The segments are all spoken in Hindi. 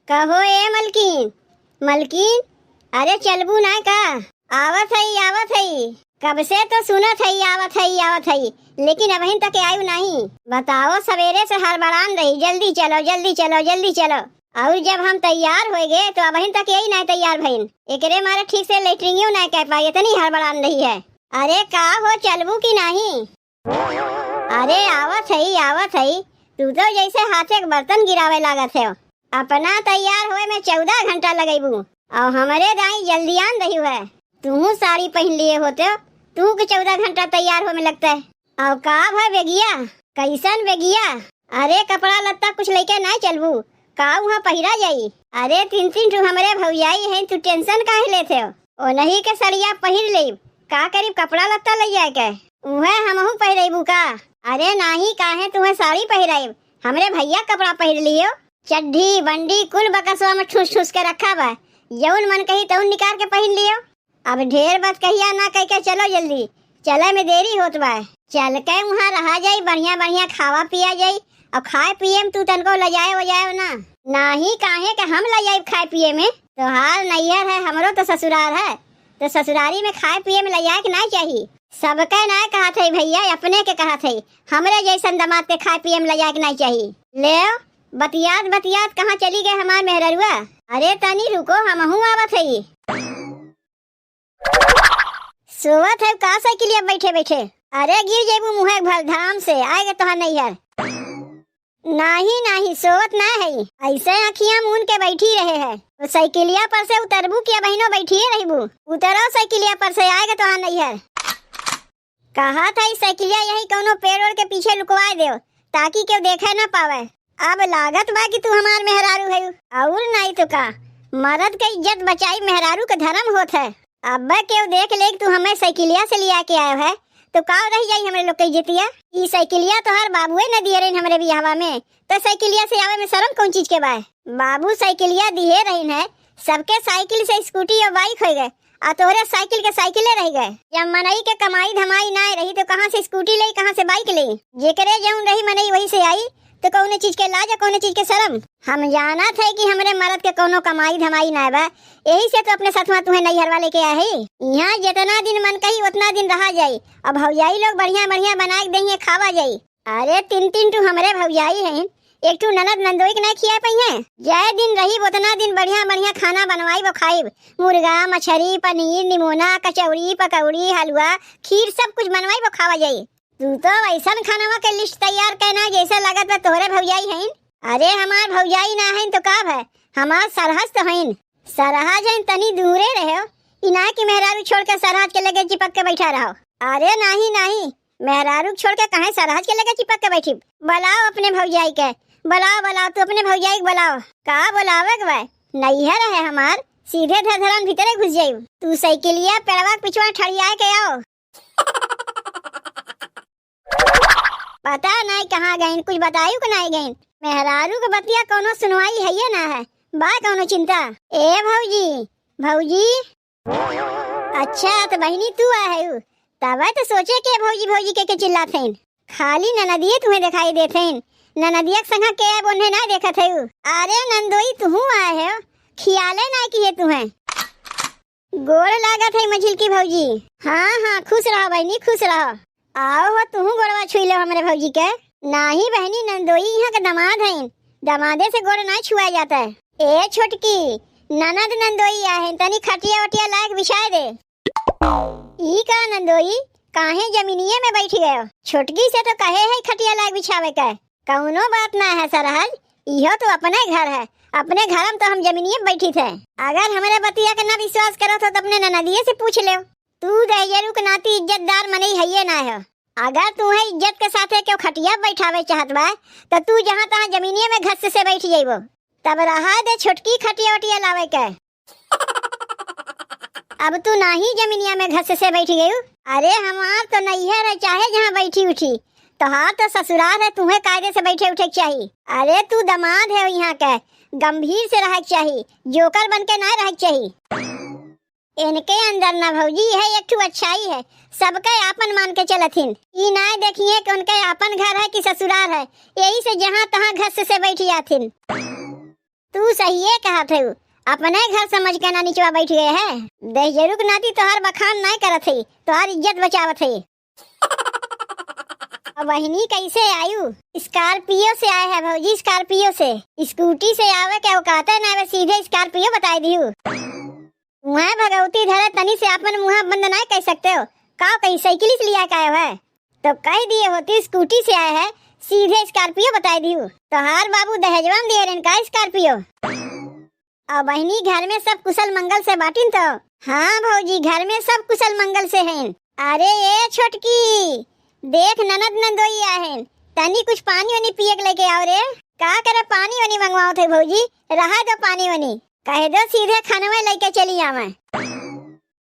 कहो ए मलकिन। मलकिन, अरे चलबू ना का? आवत हई। कब से तो सुनत हई आवत हई, लेकिन अबहिन तक आयु नहीं। बताओ, सवेरे से हड़बड़ान रही, जल्दी चलो। और जब हम तैयार हो गए तो अबहिन तक यही नहीं तैयार भइन। एकरे मारे ठीक से लेटरिंग नहीं कर पाई, इतनी हड़बड़ान रही है। अरे का हो, चलबू की नहीं? अरे आवत हई। तू तो जैसे हाथे के बर्तन गिरावे लागत है। अपना तैयार होए में 14 घंटा लगेबू और हमारे दाई जल्दियान रही है। तू साड़ी पहन लिए होते हो, तू के 14 घंटा तैयार हो में लगता है। और का भाई बेगिया, कैसन बेगिया? अरे कपड़ा लत्ता कुछ लेके ना चलबू का? वहाँ पहिरा जाई। अरे तीन ठू हमारे भौजाई है, तू टेंशन काहे लेते हो? ओ नहीं के सड़िया पहिर ले, का करीब कपड़ा लत्ता ले जाए के वह हमहू पहिरेबू का? अरे नाही, काहे तुम्हें साड़ी पहिराइब? हमरे भैया कपड़ा पहिर लियो। चड्ढी बंडी कुल बकसवा में ठूस के रखा बा, जौन मन कही तौन निकाल के पहन लियो। अब ढेर बात कहिया ना कह के चलो जल्दी, चले में देरी होत बा। चल के वहाँ रहा जाई, बढ़िया खावा पिया जाई। और खाए पिए में तू तनको लजाए वजाए ना? नाही, काहे के हम लजाए खाए पिए में? तोहार नैहर है, हमरो तो ससुराल है, तो ससुरारी में खाए पिए में लजाए के ना चाहिए। सबके ना कहा थे भैया, अपने के कहा थे। हमरे जैसन दामाद के खाए पिए में लजाए के नहीं चाहिए। ले बतियात कहाँ चली गए हमार मेहररुआ? अरे तनी रुको, हमहू आवत है। सोवत है का साइकिलिया बैठे? अरे गिर जेबू मुँह भर धाम से आएगा तोहार नैहर। नहीं सोवत ना है, ऐसे आँखियाँ मून के बैठी रहे है। तो साइकिलिया पर से उतरबू क्या बहनों? बैठिए रहबू। उतरो साइकिलिया पर से, आएगा तोहार नैहर। कहा था इस साइकिलिया यही कोनो पेड़ ओड़ के पीछे लुकवा दे, ताकि क्यों देखे न पावे। अब लागत बा कि तू हमार मेहरारू है, और नहीं तो का? मर्द के इज्जत बचाई मेहरारू का धर्म होत है। अब क्यों देख ले तू हमें साइकिलिया से लिया के आयो है, तो का रह जाई हमरे लोग के इज्जतिया? ई साइकिलिया तो हर बाबूए न दिए रहे हमरे बियाहवा में, तो साइकिलिया से आवे में शर्म कौन चीज के बा? बाबू साइकिलिया दिए रही है, सबके साइकिल से स्कूटी और बाइक हो गए, आ तोहरे साइकिल के साइकिले रह गए। जब मनई के कमाई धमाई ना रही तो कहाँ से स्कूटी ले, कहाँ से बाइक ले? जेकरे जौन रही मनई वही से आई, तो कौन चीज के लाज, कौन चीज के शर्म? हम जाना थे कि हमरे मर्द के कोनो कमाई धमाई ना बा, यही से तो अपने साथ में तुम्हें नैहर वाले के आए। यहाँ जितना दिन मन कही उतना दिन रहा जाई, अब भौजाई लोग बढ़िया बना के देंगे, खावा जाई। अरे तीन ठू हमरे भौजाई हैं, एक ठू ननद नंदोई के नहीं खिया पाई है। जय दिन रही उतना दिन बढ़िया खाना बनवाई वो खाइब। मुर्गा मछली पनीर निमोना कचौड़ी पकौड़ी हलवा खीर सब कुछ बनवाई वो खावा जाई। तू तो ऐसा खाना के लिस्ट तैयार करना जैसा लागत बा तोहरे भौजाई हैं। अरे हमार भौजाई ना है तो का है, हमार सरहज तो हैं। सरहज हैं तनी दूरे रहो, इना की मेहरारू छोड़ के सरहज के लगे चिपक के बैठा रहो। अरे नहीं, मेहरारू छोड़ के कहे सरहज के लगे चिपक के बैठी? बुलाओ अपने भौजाई के, बुलाओ तू अपने भौजाई के बुलाओ। का बुलावे के? नैहर है हमार, सीधे धरधरन भीतरे घुस जाई। तू साइकिलिया पेड़वा पिछवा ठड़िया के आओ। पता नहीं कहाँ गए, कुछ बतायू कि नहीं गए? मेहरारू के बतिया कोनो सुनवाई है ये ना है, बा कोनो चिंता? ए भौजी अच्छा तो बहनी तू आए हो, तब तो सोचे के भौजी के चिल्लाते हैं। खाली ननदिये तुम्हें दिखाई देते हैं, ननदिया संग के उन्हें ना देखा थे। अरे नंदोई तू आए हो, खियाले ना किए तुम्हें। गोड़ लागत है मझिल की भौजी। हाँ खुश रहो बहनी, खुश रहो। आओ हो तू गोड़वा छुई लो हमारे भौजी के। नहीं बहनी, नंदोई यहाँ का दामाद है, दामादे से गोड़ ना छुआ जाता है। ए छोटकी ननद नंदोई आहे, तनी खटिया वटिया लायक बिछाए दे। ई का नंदोई, काहे जमीनिये में बैठ गए? छोटकी से तो कहे है खटिया लायक बिछावे का, कौनो बात ना है सरहज, इहो तो अपने घर है, अपने घर में तो हम जमीनिये में बैठी थे। अगर हमारे बतिया का ना विश्वास करो तो अपने ननदिये से पूछ ले। तू दहेजरू के नाती इज्जतदार मनई है ये ना है। अगर तू है इज्जत के साथे क्यों खटिया बैठावे चाहत बा, तो तू जहाँ तहाँ जमीनिये में घस से बैठ जाइबो, तब रहा दे छोटकी खटिया वटिया लावे के। अब तू नाही जमीनिया में घस से बैठ गई। अरे हमार तो नैहर है, चाहे जहाँ बैठी उठी, तो हाँ तो ससुराल है, तुम्हें कायदे से बैठे उठे चाहिए। अरे तू दामाद है यहाँ के, गंभीर से रह चाहिए, जोकर बन के ना रह चाहिए। इनके अंदर ना भौजी है एक ठू अच्छाई है, सबके आपन मान के चलथिन। ई ना देखिए कि उनके आपन घर है कि ससुराल है, यही से जहाँ तहाँ घस से बैठ जाथिन। तू सही है कहा थे, अपने घर समझ के ना नीचवा बैठ गए है। दहजरुक नाती तोहार बखान नहीं करत है, तोहार इज्जत बचावत है। अब वहनी कैसे आयु? स्कॉर्पियो से आए है भौजी, स्कॉर्पियो से। स्कूटी से आवे क्या कहते ना, सीधे स्कॉर्पियो बताई दियो। वहाँ भगवती धरे तनी से अपन मुँह बंद नहीं कह सकते हो का? कहीं साइकिल से लिया का है तो कह दिए होती स्कूटी से आए है, सीधे स्कॉर्पियो बताई दियो। तोहार बाबू दहेजवा में दिए रहे का स्कॉर्पियो। और बहनी घर में सब कुशल मंगल से बाटिन तो? हाँ भौजी घर में सब कुशल मंगल से हैं। अरे ये छोटकी देख ननद नंदोई आए हैं, तनी कुछ पानी वानी पिए के लेके आओ रे। का करे पानी वानी मंगवाओ थे भौजी? रहा दो पानी वानी, कह दो सीधे खानवे लेके चली आवे।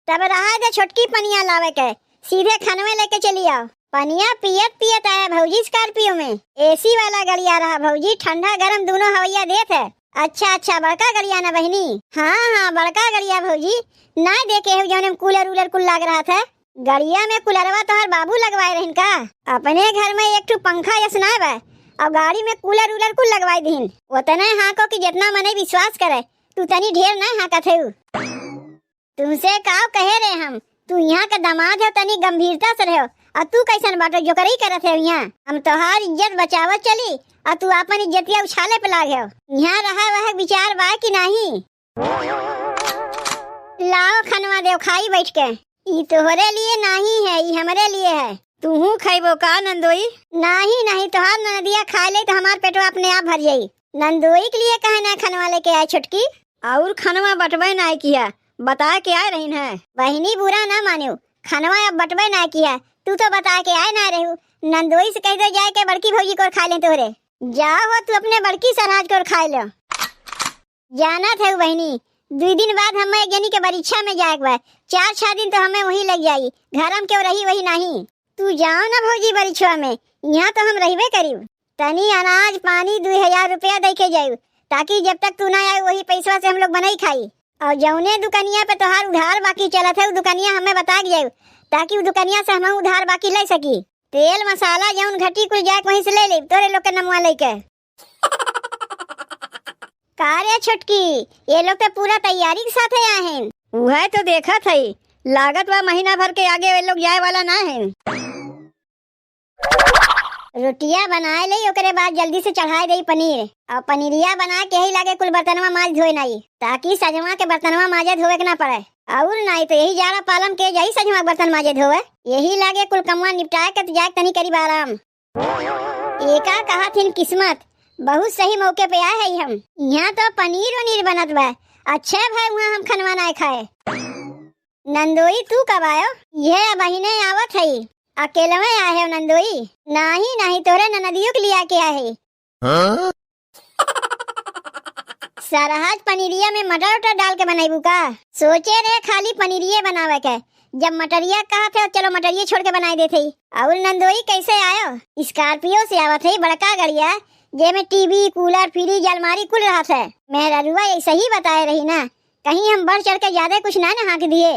तब रहा दो छोटकी पनिया लावे के, सीधे खानवे लेके चली आओ। पनिया पियत पियत आया भौजी स्कॉर्पियो में। एसी वाला गड़िया रहा भौजी, ठंडा गरम दोनों हवैया देत है। अच्छा बड़का गड़िया ना बहनी? हाँ बड़का गड़िया भौजी, ना देखे हो जौन कूलर उलर कुल लग रहा था। गड़िया में कूलरवा तोहर बाबू लगवाए रहन का? अपने घर में एक ठो पंखा यसना बा और गाड़ी में कूलर उलर कुल लगवाई दीन। उतने हाको कि जितना मने विश्वास करे, तू तनी ढेर ना हाकत है। तुमसे का कहे रे हम, तू यहाँ का दामाद है, तनी गंभीरता से रहो। और तू कैसन बाटो जो करई करत है यहाँ? हम तोहार इज्जत बचावत चली और तू अपन इज्जतिया उछाले पे लागे हो। यहाँ रहा वह विचार बा कि नहीं? लाओ खनवा देव खाई बैठ के। ई तोहरे लिए नहीं है, ई हमारे लिए है। तू खाइबो का नंदोई? नहीं तोहार ननदिया खा ले तो हमार पेटवा अपने आप भर जाई। नंदोई के लिए कहे ना खनवा लेके आए छोटकी? और खनवा बटवे ना किया, बता के आए रही है। बहनी बुरा ना मानियो, खनवा अब बटवे ना किया, तू तो बता के आए ना रहू। नंदोई से कह दो जाए के बड़की भौजी को खा ले तोहरे। जाओ तू अपने बड़की सरहाज को खा लो। जाना था बहनी, 2 दिन बाद हमें एक जनी के परीक्षा में जाए बा, 4-6 दिन तो हमें वही लग जाई। घर हम क्यों रही वही नहीं। तू जाओ ना भौजी परीक्षा में, यहाँ तो हम रहिबे करीब। तनी अनाज पानी 2000 रुपया दे के जायू, ताकि जब तक तू ना आए वही पैसा से हम लोग बनाई खाई। और जौने दुकानिया पे तोहार उधार बाकी चलत है, दुकानिया हमें बता के जायू, ताकि वो दुकानिया से हम उधार बाकी ले सकी। तेल मसाला जौन घटी कुल जाए वहीं से ले ले, तोरे लोग के नमुआ लेके। कारे छोटकी, ये लोग तो पूरा तैयारी के साथ आए हैं। वह तो देखा था, लागत वा महीना भर के आगे वे लोग जाए वाला ना है। रोटिया बनाए ले, ओकरे बाद जल्दी से चढ़ाए दे पनीर। और पनीरिया बना के ही लागे कुल बर्तनवा माज धोए नहीं, ताकि सजवा के बर्तनवा माजे धोवे के ना पड़े। और नहीं तो यही जाड़ा पालम के जाई सजवा बर्तन माजे धोवे। यही लागे कुल कमवा निपटाए के जाए तनी करीब आराम। एका कहा थी किस्मत, बहुत सही मौके पे आए हैं हम। यहाँ तो पनीर वनीर बनत बा। अच्छा भाई वहाँ हम खनवा ना खाए। नंदोई तू कब आयो? यह बहिने आवत है, अकेले में आए हो नंदोई? नहीं तोरे ननदियों के लिए आके आए है। हाँ? सरहज पनीरिया में मटर उटर डाल के बनाईबू का? सोचे रे खाली पनीरिये बनावे के, जब मटरिया कहा थे चलो मटरिये छोड़ के बनाई देते। और नंदोई कैसे आयो? स्कॉर्पियो से आवत है, बड़का गड़िया जेमे टीवी कूलर फ्रिज अलमारी कुल रहा था। मेरा रुआ ऐसे ही बताए रही ना, कहीं हम बढ़ चढ़ के ज्यादा कुछ ना हाँक दिए।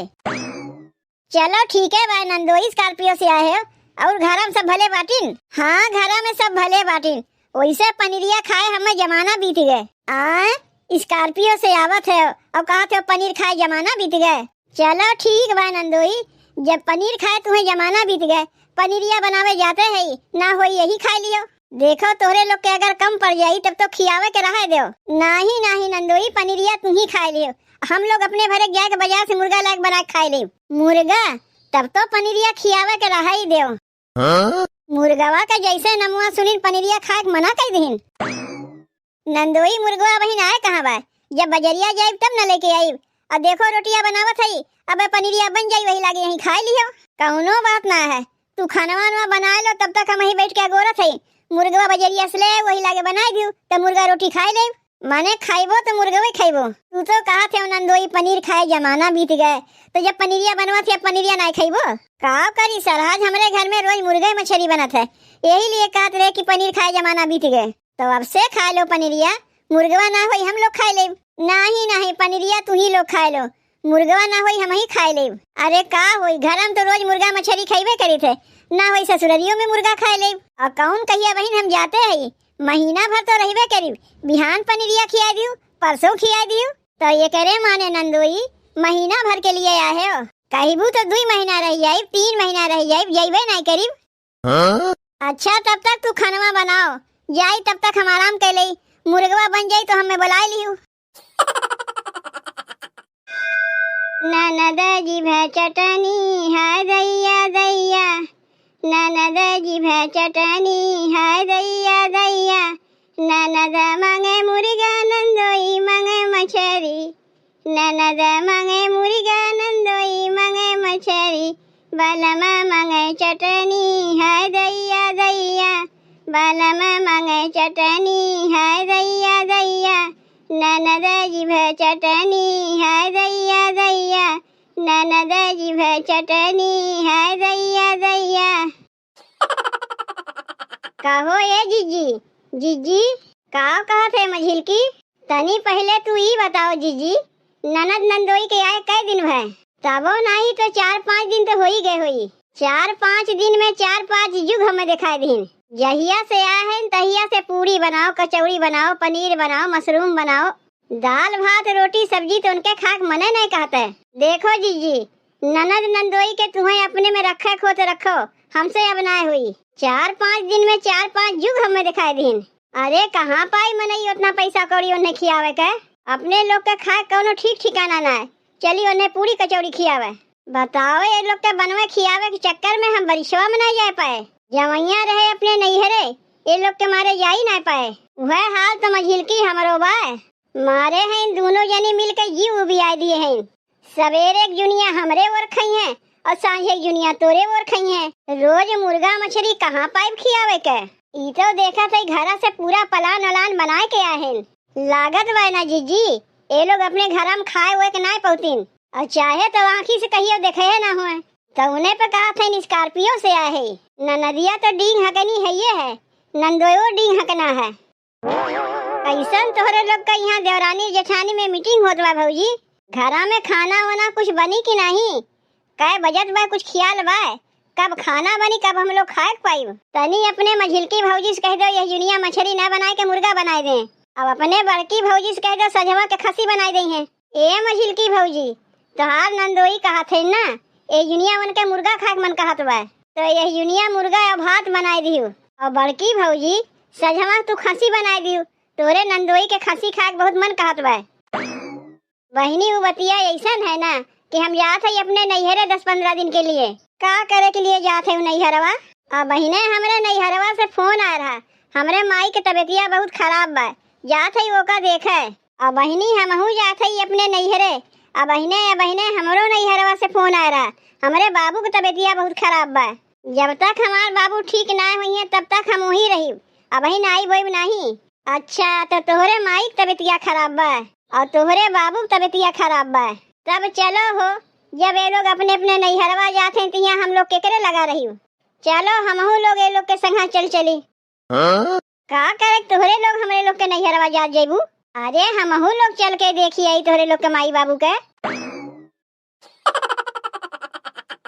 चलो ठीक है भाई, नंदोई स्कॉर्पियो से आए हो और घर में सब भले बाटिन? हाँ घर में सब भले बाटिन। वैसे पनीरिया खाए हमें जमाना बीत गए। स्कॉर्पियो से आवत है और कहा थे पनीर खाए जमाना बीत गए। चलो ठीक भाई नंदोई, जब पनीर खाए तुम्हें जमाना बीत गए, पनीरिया बनावे जाते है ना हो यही खा लियो। देखो तोरे लोग के अगर कम पड़ जाई तब तो खियावे के रहा दो। नहीं नंदोई, पनीरिया तुम ही खा लियो, हम लोग अपने भरे जाए के बाजार से मुर्गा लाके बना खाए ले। मुर्गा? तब तो पनीरिया खियावे के रहा ही दो। हाँ? मुर्गवा का जैसे नमुआ सुनील पनीरिया खाए मना कर दीन। नंदोई मुर्गवा बहिन आए कहाँ बा? जब बजरिया जाए तब न लेके आई। और देखो रोटिया बनावत है, अब पनीरिया बन जाई वही लागे यहीं खाए लियो। कौनो बात ना है, तू खानवा बना लो, तब तक हम वहीं बैठ के गोरत है। मुर्गवा बजरिया से ले वही लागे बनाई दियो, तो मुर्गा रोटी खाए ले। माने खाइबो तो मुर्गवे खाइबो। तू तो कहा थे नंदोई पनीर खाए जमाना बीत गए, तो जब पनीरिया बनवा थे पनीरिया नहीं खाइबो? का करी सरहज, हमारे घर में रोज मुर्गा मछली बनत है, यही लिए कहते रहे कि पनीर खाए जमाना बीत गए। तो अब से खा लो पनीरिया, मुर्गवा ना होई हम लोग खाए ले। नहीं पनीरिया तू ही लोग खाए लो, मुर्गवा ना होई हम ही खाए ले। अरे का होई, घर में तो रोज मुर्गा मछली खाइबे करी थे, ना होई ससुररियों में मुर्गा खाए ले। और कौन कहिया बहन हम जाते है, महीना भर तो रहिबे करीब, बिहान पनीरिया खिया दियो, परसों खिया दियो। तो ये करे माने नंदोई महीना भर के लिए आए हो, कहिबू तो 2 महीना रह जाई, 3 महीना रह जाई, जइबे नहीं करीब। हाँ? अच्छा तब तक तू खाना बनाओ, जाई तब तक हम आराम कर ले, मुर्गवा बन जाई तो हमें बुला लियो। ननद जी भै चटनी है दैया दैया, ननद जी भै चटनी है दैया दैया, ननद मांगे मुर्गा नंदोई मांगे मछरी, ननद मांगे मुर्गा नंदोई मांगे मछरी, बालमा मांगे चटनी है दैया दैया, बालमा मांगे चटनी है दैया दैया, ननद जी भै चटनी है दैया दैया, ननद जी भै चटनी है दैया दैया। कहो ये जीजी, जीजी का कहत है मझिलकी? तनी पहले तू ही बताओ जीजी, ननद नंदोई के आए कई दिन भय? तबो नहीं तो 4-5 दिन तो हो ही गए हुई। 4-5 दिन में 4-5 युग हमें दिखाई दिन। जहिया से आए हैं तहिया से पूरी बनाओ, कचौड़ी बनाओ, पनीर बनाओ, मशरूम बनाओ, दाल भात रोटी सब्जी तो उनके खाक मने नहीं कहते। देखो जीजी, ननद नंदोई के तुम्हें अपने में रखे खो तो रखो, हमसे अब ना हुई। 4-5 दिन में 4-5 युग हमें दिखाई दिन। अरे कहाँ पाई मनई उतना पैसा कौड़ी उन्हें खियावे के? अपने लोग के खाए कौनो ठीक ठिकाना ना है, चली उन्हें पूरी कचौड़ी खियावे। बताओ ये लोग के बनवे खियावे के चक्कर में हम बरिशवा में नहीं जा पाए। जवैया रहे अपने नैहरे, ये लोग के मारे जा ही नहीं पाए। वह हाल तो मझिलकी हमरो बाय मारे हैं, दोनों जनी मिल के जीव भी आ दिए हैं। सवेरे एक जुनिया हमरे ओर खाई है और सांझे एक जुनिया तोरे ओर खाई है। रोज मुर्गा मछली कहाँ पाइप खियावे के? ई तो देखा था घरा से पूरा पलान अलान बनाए के आए हैं। लागत बा ना जीजी, ये लोग अपने घर में खाए हुए के ना पौतीन, और चाहे तो आँखी से कहियो देखे ना हुए। तो उन्हें पे कहा था स्कॉर्पियो से आए है। ननदिया तो डींग हकनी है, ये है नंदोयो डींग हकना है। ऐसा तोहरे लोग का यहाँ देवरानी जेठानी में मीटिंग होत बा भौजी, घरा में खाना वाना कुछ बनी कि नहीं? कै बजट बा, कुछ ख्याल बा? कब खाना बनी, कब हम लोग खाए पाई? तनी अपने मझिलकी भौजी से कह दो ये जुनिया मछली न बनाए के मुर्गा बनाए दें। अब अपने बड़की भौजी से कह दो सजवा के खसी बनाए दी हैं। ए मझिलकी भौजी, तोहार नंदोई कहा थे ना ए जुनिया मन के मुर्गा खाक मन कहत बा, तो ये जुनिया मुर्गा और भात बनाए दियो। और बड़की भौजी सजवा तू खसी बनाए दियो, तोरे नंदोई के खसी खाक बहुत मन कहत बा। बहिनी वो बतिया ऐसा है ना कि हम जाते हैं अपने नैहरे 10-15 दिन के लिए। का करे के लिए जाते हैं नैहरवा? और बहिने हमरे नैहरवा से फोन आ रहा, हमरे माई के तबीयतिया बहुत खराब बा, जात है वो का देखे। अब बहिनी हमहू जात है अपने नैहरे। अब बहिने हमरो नैहरवा से फोन आ रहा, हमरे बाबू के तबीयतिया बहुत खराब बा, जब तक हमार बाबू ठीक ना हुई है तब तक हम वहीं रही। अब ही नाई बोई नहीं। अच्छा तो तोहरे माई के तबीयतिया खराब बा और तोहरे बाबू के तबीयतिया खराब बा, तब चलो हो जब ये लोग अपने अपने नैहरवा जाते हैं तो हम लोग केकरे लगा रही हो। चलो हमहू लोग ये लोग के संग चली। का करे तोहरे लोग हमरे लोग के नैहरवा जा जेबू? अरे हमहू लोग चल के देखी आई तोहरे लोग के माई बाबू के।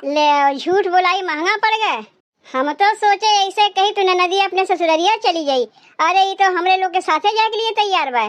ले झूठ बोलाई महंगा पड़ गए। हम तो सोचे ऐसे कही तू नदी अपने ससुररिया चली जाई। अरे ये तो हमरे लोग के साथे जाए के लिए तैयार बा।